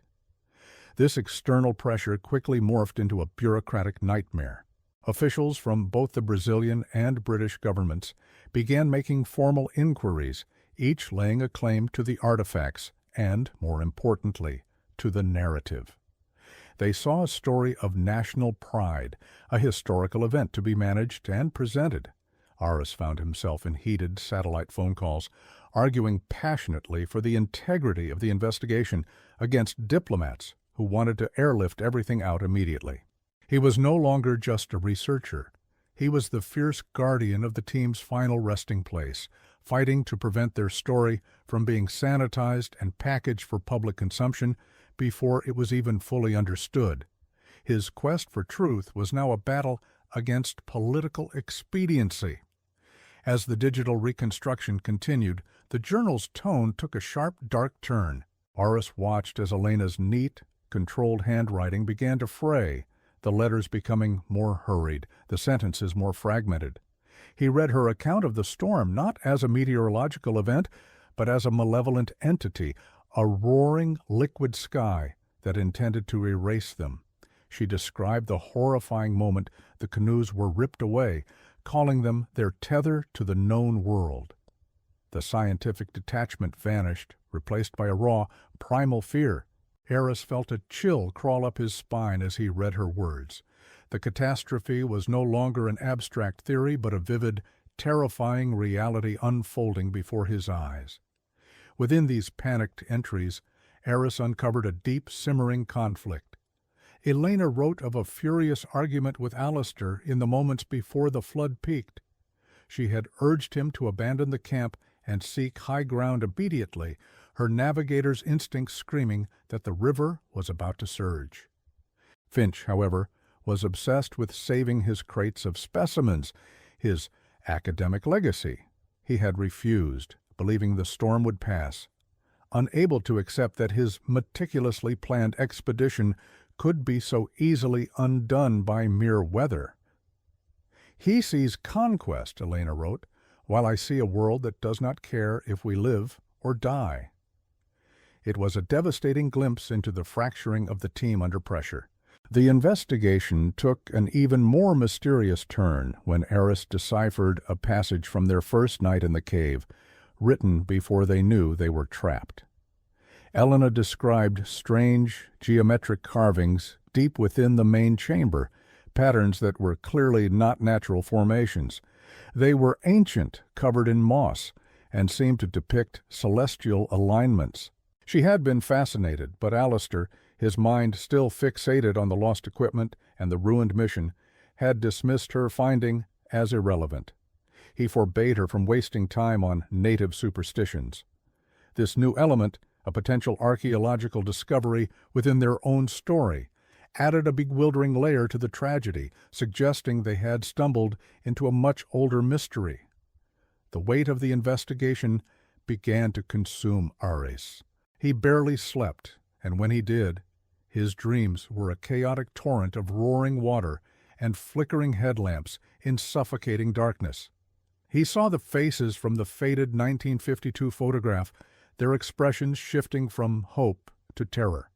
A: This external pressure quickly morphed into a bureaucratic nightmare. Officials from both the Brazilian and British governments began making formal inquiries, each laying a claim to the artifacts and, more importantly, to the narrative. They saw a story of national pride, a historical event to be managed and presented. Aris found himself in heated satellite phone calls, arguing passionately for the integrity of the investigation against diplomats who wanted to airlift everything out immediately. He was no longer just a researcher. He was the fierce guardian of the team's final resting place, fighting to prevent their story from being sanitized and packaged for public consumption before it was even fully understood. His quest for truth was now a battle against political expediency. As the digital reconstruction continued, the journal's tone took a sharp, dark turn. Aris watched as Elena's neat, controlled handwriting began to fray, the letters becoming more hurried, the sentences more fragmented. He read her account of the storm not as a meteorological event, but as a malevolent entity, a roaring liquid sky that intended to erase them. She described the horrifying moment the canoes were ripped away, calling them their tether to the known world. The scientific detachment vanished, replaced by a raw, primal fear. Eris felt a chill crawl up his spine as he read her words. The catastrophe was no longer an abstract theory, but a vivid, terrifying reality unfolding before his eyes. Within these panicked entries, Eris uncovered a deep, simmering conflict. Elena wrote of a furious argument with Alistair in the moments before the flood peaked. She had urged him to abandon the camp and seek high ground immediately, her navigator's instincts screaming that the river was about to surge. Finch, however, was obsessed with saving his crates of specimens, his academic legacy. He had refused, believing the storm would pass, unable to accept that his meticulously planned expedition could be so easily undone by mere weather. He sees conquest, Elena wrote, while I see a world that does not care if we live or die. It was a devastating glimpse into the fracturing of the team under pressure. The investigation took an even more mysterious turn when Eris deciphered a passage from their first night in the cave, written before they knew they were trapped. Elena described strange, geometric carvings deep within the main chamber, patterns that were clearly not natural formations. They were ancient, covered in moss, and seemed to depict celestial alignments. She had been fascinated, but Alistair, his mind still fixated on the lost equipment and the ruined mission, had dismissed her finding as irrelevant. He forbade her from wasting time on native superstitions. This new element, a potential archaeological discovery within their own story, added a bewildering layer to the tragedy, suggesting they had stumbled into a much older mystery. The weight of the investigation began to consume Ares. He barely slept, and when he did, his dreams were a chaotic torrent of roaring water and flickering headlamps in suffocating darkness. He saw the faces from the faded 1952 photograph, their expressions shifting from hope to terror.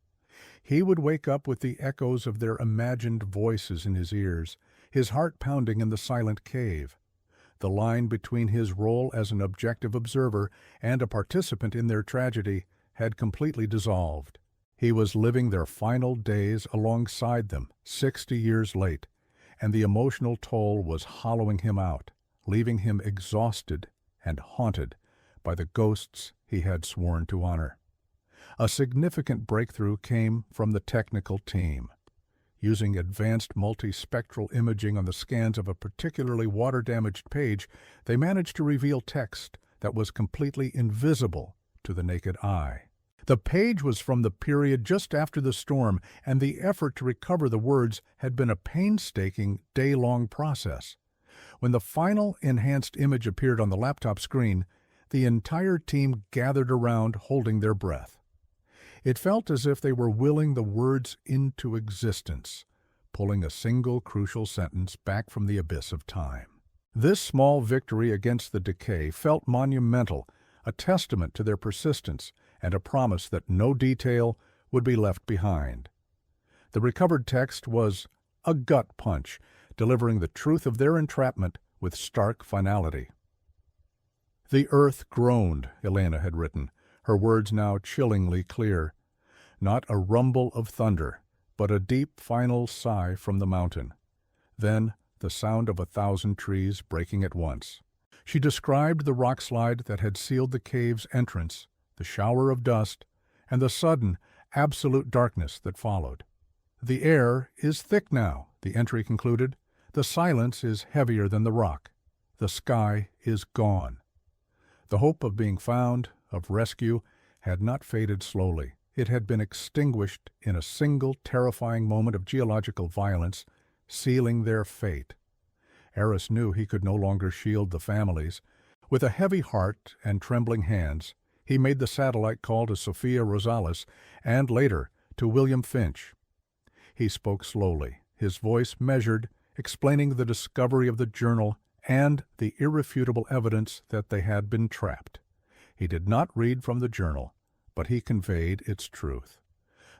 A: He would wake up with the echoes of their imagined voices in his ears, his heart pounding in the silent cave. The line between his role as an objective observer and a participant in their tragedy had completely dissolved. He was living their final days alongside them, 60 years late, and the emotional toll was hollowing him out, leaving him exhausted and haunted by the ghosts he had sworn to honor. A significant breakthrough came from the technical team. Using advanced multispectral imaging on the scans of a particularly water-damaged page, they managed to reveal text that was completely invisible to the naked eye. The page was from the period just after the storm, and the effort to recover the words had been a painstaking, day-long process. When the final enhanced image appeared on the laptop screen, the entire team gathered around, holding their breath. It felt as if they were willing the words into existence, pulling a single crucial sentence back from the abyss of time. This small victory against the decay felt monumental, a testament to their persistence and a promise that no detail would be left behind. The recovered text was a gut punch, delivering the truth of their entrapment with stark finality. "The earth groaned," Elena had written, her words now chillingly clear. Not a rumble of thunder, but a deep final sigh from the mountain. Then the sound of 1,000 trees breaking at once. She described the rockslide that had sealed the cave's entrance, the shower of dust, and the sudden, absolute darkness that followed. "The air is thick now," the entry concluded. "The silence is heavier than the rock. The sky is gone." The hope of being found, of rescue, had not faded slowly. It had been extinguished in a single terrifying moment of geological violence, sealing their fate. Ares knew he could no longer shield the families. With a heavy heart and trembling hands, he made the satellite call to Sophia Rosales and, later, to William Finch. He spoke slowly, his voice measured, explaining the discovery of the journal and the irrefutable evidence that they had been trapped. He did not read from the journal, but he conveyed its truth.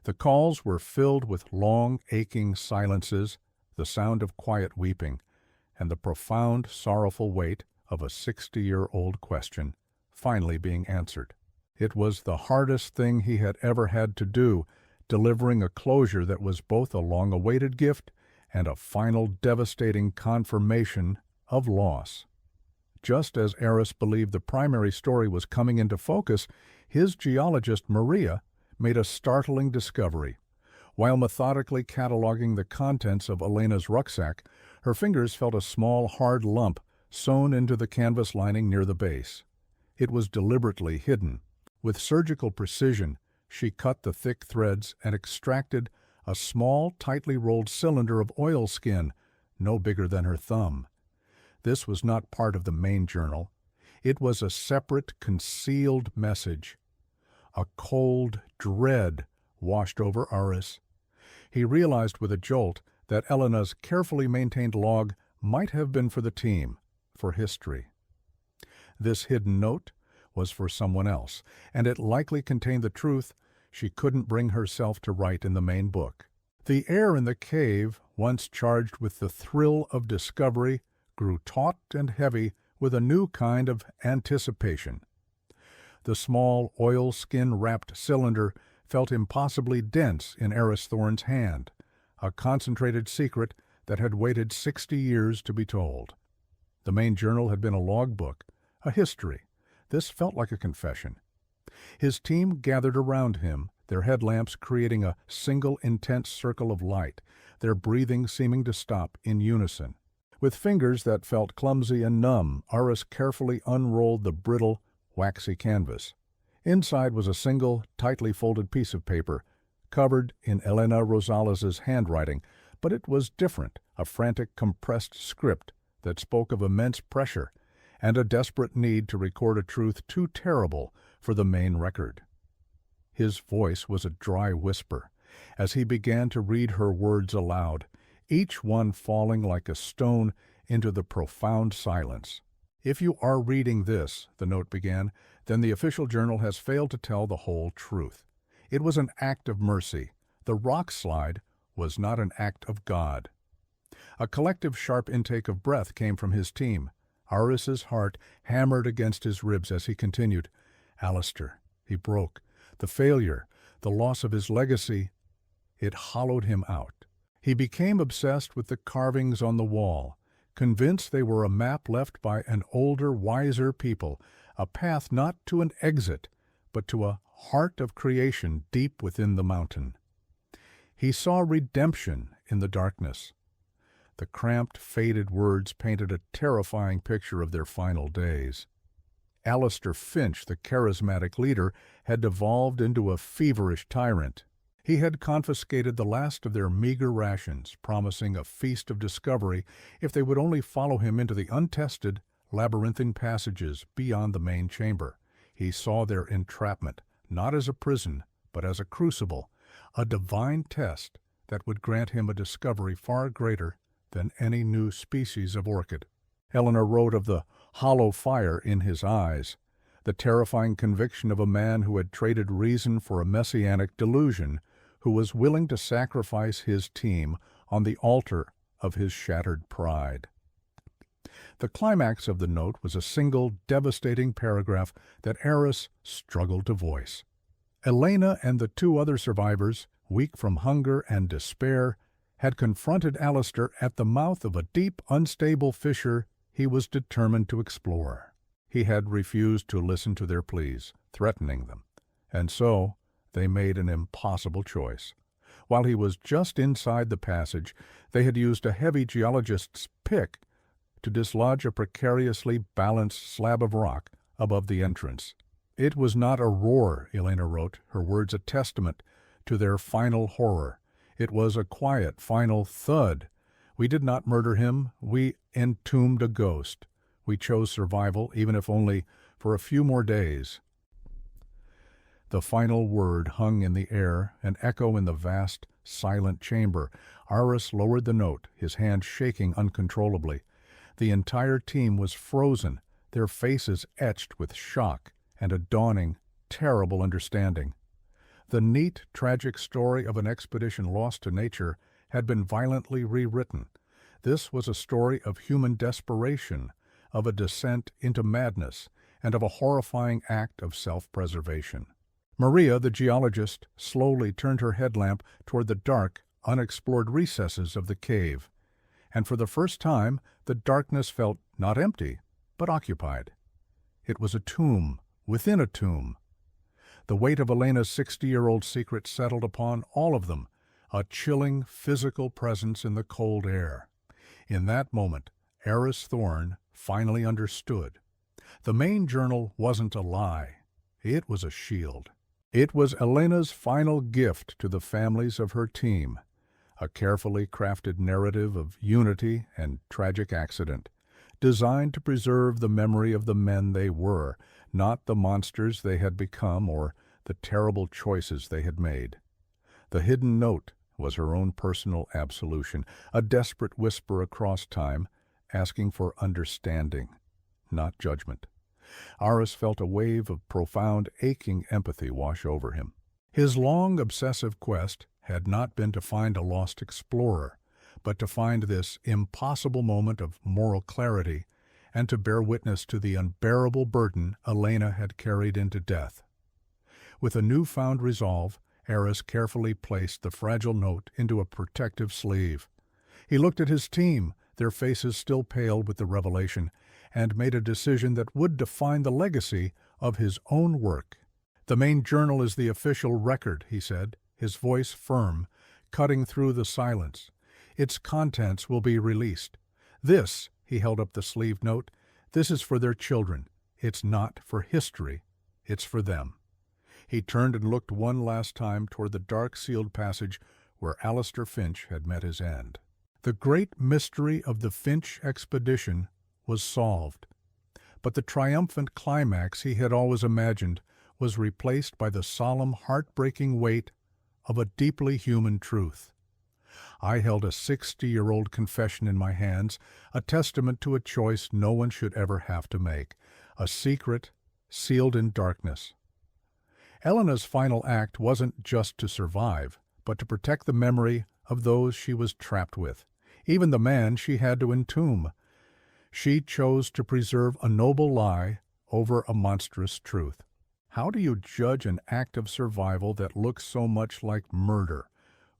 A: The calls were filled with long, aching silences, the sound of quiet weeping, and the profound, sorrowful weight of a 60-year-old question finally being answered. It was the hardest thing he had ever had to do, delivering a closure that was both a long-awaited gift and a final devastating confirmation of loss. Just as Ares believed the primary story was coming into focus, his geologist Maria made a startling discovery. While methodically cataloging the contents of Elena's rucksack, her fingers felt a small, hard lump sewn into the canvas lining near the base. It was deliberately hidden. With surgical precision, she cut the thick threads and extracted a small, tightly rolled cylinder of oilskin, no bigger than her thumb. This was not part of the main journal. It was a separate, concealed message. A cold dread washed over Ares. He realized with a jolt that Elena's carefully maintained log might have been for the team, for history. This hidden note was for someone else, and it likely contained the truth she couldn't bring herself to write in the main book. The air in the cave, once charged with the thrill of discovery, grew taut and heavy with a new kind of anticipation. The small, oilskin-wrapped cylinder felt impossibly dense in Ares Thorne's hand, a concentrated secret that had waited 60 years to be told. The main journal had been a logbook, a history, This felt like a confession. His team gathered around him, their headlamps creating a single intense circle of light, their breathing seeming to stop in unison. With fingers that felt clumsy and numb, Aris carefully unrolled the brittle, waxy canvas. Inside was a single, tightly folded piece of paper, covered in Elena Rosales' handwriting, but it was different, a frantic, compressed script that spoke of immense pressure and a desperate need to record a truth too terrible for the main record. His voice was a dry whisper as he began to read her words aloud, each one falling like a stone into the profound silence. "If you are reading this," the note began, "then the official journal has failed to tell the whole truth. It was an act of mercy. The rock slide was not an act of God." A collective sharp intake of breath came from his team. Aris's heart hammered against his ribs as he continued. Alistair, he broke. The failure, the loss of his legacy, it hollowed him out. He became obsessed with the carvings on the wall, convinced they were a map left by an older, wiser people, a path not to an exit, but to a heart of creation deep within the mountain. He saw redemption in the darkness. The cramped, faded words painted a terrifying picture of their final days. Alistair Finch, the charismatic leader, had devolved into a feverish tyrant. He had confiscated the last of their meager rations, promising a feast of discovery if they would only follow him into the untested, labyrinthine passages beyond the main chamber. He saw their entrapment, not as a prison, but as a crucible, a divine test that would grant him a discovery far greater than any new species of orchid. Eleanor wrote of the hollow fire in his eyes, the terrifying conviction of a man who had traded reason for a messianic delusion, who was willing to sacrifice his team on the altar of his shattered pride. The climax of the note was a single, devastating paragraph that Aris struggled to voice. Elena and the two other survivors, weak from hunger and despair, had confronted Alistair at the mouth of a deep, unstable fissure he was determined to explore. He had refused to listen to their pleas, threatening them, and so they made an impossible choice. While he was just inside the passage, they had used a heavy geologist's pick to dislodge a precariously balanced slab of rock above the entrance. It was not a roar, Elena wrote, her words a testament to their final horror. It was a quiet, final thud. We did not murder him. We entombed a ghost. We chose survival, even if only for a few more days. The final word hung in the air, an echo in the vast, silent chamber. Aris lowered the note, his hand shaking uncontrollably. The entire team was frozen, their faces etched with shock and a dawning, terrible understanding. The neat, tragic story of an expedition lost to nature had been violently rewritten. This was a story of human desperation, of a descent into madness, and of a horrifying act of self-preservation. Maria, the geologist, slowly turned her headlamp toward the dark, unexplored recesses of the cave, and for the first time the darkness felt not empty, but occupied. It was a tomb within a tomb. The weight of Elena's 60-year-old secret settled upon all of them, a chilling physical presence in the cold air. In that moment, Aris Thorne finally understood. The main journal wasn't a lie. It was a shield. It was Elena's final gift to the families of her team, a carefully crafted narrative of unity and tragic accident, designed to preserve the memory of the men they were, not the monsters they had become or the terrible choices they had made. The hidden note was her own personal absolution, a desperate whisper across time, asking for understanding, not judgment. Aris felt a wave of profound, aching empathy wash over him. His long, obsessive quest had not been to find a lost explorer, but to find this impossible moment of moral clarity and to bear witness to the unbearable burden Elena had carried into death. With a newfound resolve, Aris carefully placed the fragile note into a protective sleeve. He looked at his team, their faces still pale with the revelation, and made a decision that would define the legacy of his own work. "The main journal is the official record," he said, his voice firm, cutting through the silence. "Its contents will be released. This," he held up the sleeved note, "this is for their children. It's not for history. It's for them." He turned and looked one last time toward the dark sealed passage where Alistair Finch had met his end. The great mystery of the Finch expedition was solved, but the triumphant climax he had always imagined was replaced by the solemn, heartbreaking weight of a deeply human truth. I held a 60-year-old confession in my hands, a testament to a choice no one should ever have to make, a secret sealed in darkness. Elena's final act wasn't just to survive, but to protect the memory of those she was trapped with, even the man she had to entomb. She chose to preserve a noble lie over a monstrous truth. How do you judge an act of survival that looks so much like murder?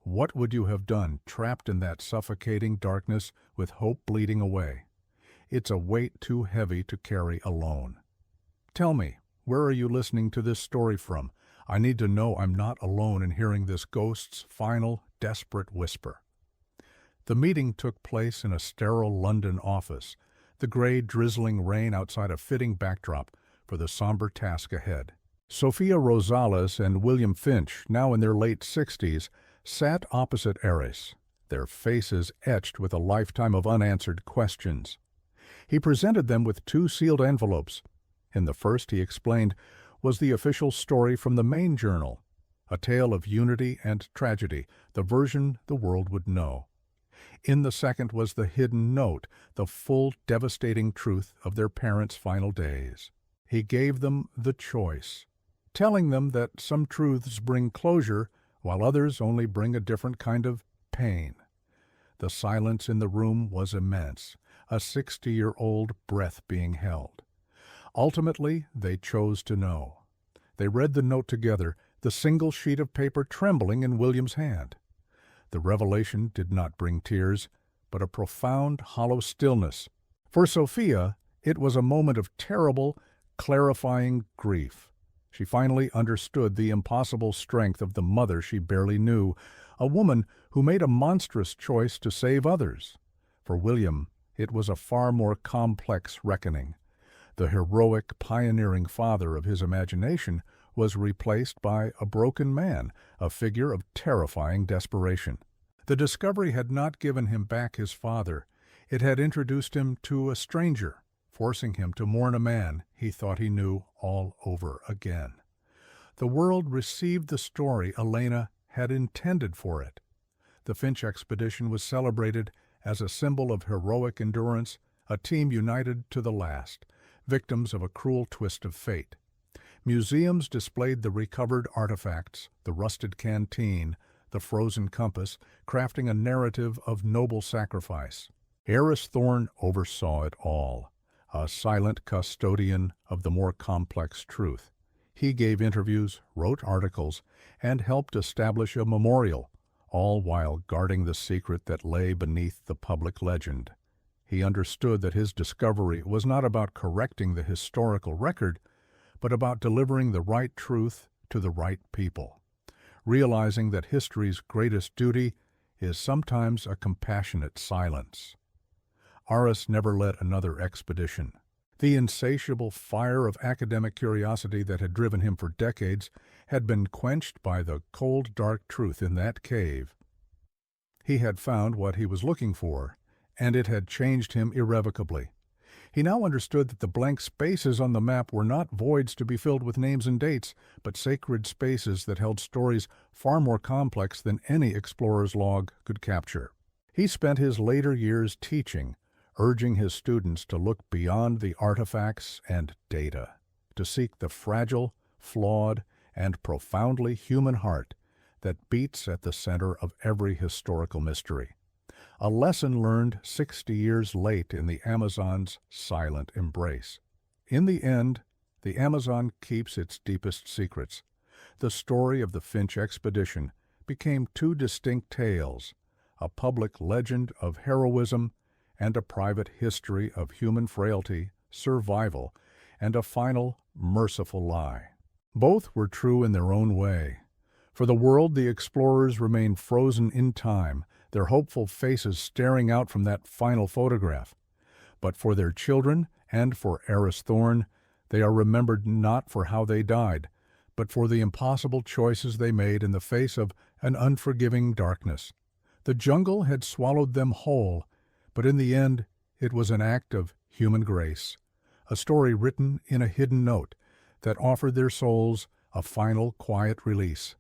A: What would you have done, trapped in that suffocating darkness with hope bleeding away? It's a weight too heavy to carry alone. Tell me, where are you listening to this story from? I need to know I'm not alone in hearing this ghost's final, desperate whisper. The meeting took place in a sterile London office, the gray, drizzling rain outside a fitting backdrop for the somber task ahead. Sophia Rosales and William Finch, now in their late 60s, sat opposite Eris, their faces etched with a lifetime of unanswered questions. He presented them with 2 sealed envelopes. In the first, he explained, was the official story from the main journal, a tale of unity and tragedy, the version the world would know. In the second was the hidden note, the full, devastating truth of their parents' final days. He gave them the choice, telling them that some truths bring closure, while others only bring a different kind of pain. The silence in the room was immense, a 60-year-old breath being held. Ultimately, they chose to know. They read the note together, the single sheet of paper trembling in William's hand. The revelation did not bring tears, but a profound, hollow stillness. For Sophia, it was a moment of terrible, clarifying grief. She finally understood the impossible strength of the mother she barely knew, a woman who made a monstrous choice to save others. For William, it was a far more complex reckoning. The heroic, pioneering father of his imagination was replaced by a broken man, a figure of terrifying desperation. The discovery had not given him back his father. It had introduced him to a stranger, forcing him to mourn a man he thought he knew all over again. The world received the story Elena had intended for it. The Finch expedition was celebrated as a symbol of heroic endurance, a team united to the last, victims of a cruel twist of fate. Museums displayed the recovered artifacts, the rusted canteen, the frozen compass, crafting a narrative of noble sacrifice. Eris Thorne oversaw it all, a silent custodian of the more complex truth. He gave interviews, wrote articles, and helped establish a memorial, all while guarding the secret that lay beneath the public legend. He understood that his discovery was not about correcting the historical record, but about delivering the right truth to the right people, realizing that history's greatest duty is sometimes a compassionate silence. Aris never led another expedition. The insatiable fire of academic curiosity that had driven him for decades had been quenched by the cold, dark truth in that cave. He had found what he was looking for, and it had changed him irrevocably. He now understood that the blank spaces on the map were not voids to be filled with names and dates, but sacred spaces that held stories far more complex than any explorer's log could capture. He spent his later years teaching, urging his students to look beyond the artifacts and data, to seek the fragile, flawed, and profoundly human heart that beats at the center of every historical mystery. A lesson learned 60 years late in the Amazon's silent embrace. In the end, the Amazon keeps its deepest secrets. The story of the Finch expedition became 2 distinct tales, a public legend of heroism and a private history of human frailty, survival, and a final, merciful lie. Both were true in their own way. For the world, the explorers remained frozen in time, their hopeful faces staring out from that final photograph. But for their children and for Eris Thorne, they are remembered not for how they died, but for the impossible choices they made in the face of an unforgiving darkness. The jungle had swallowed them whole, but in the end it was an act of human grace, a story written in a hidden note that offered their souls a final quiet release.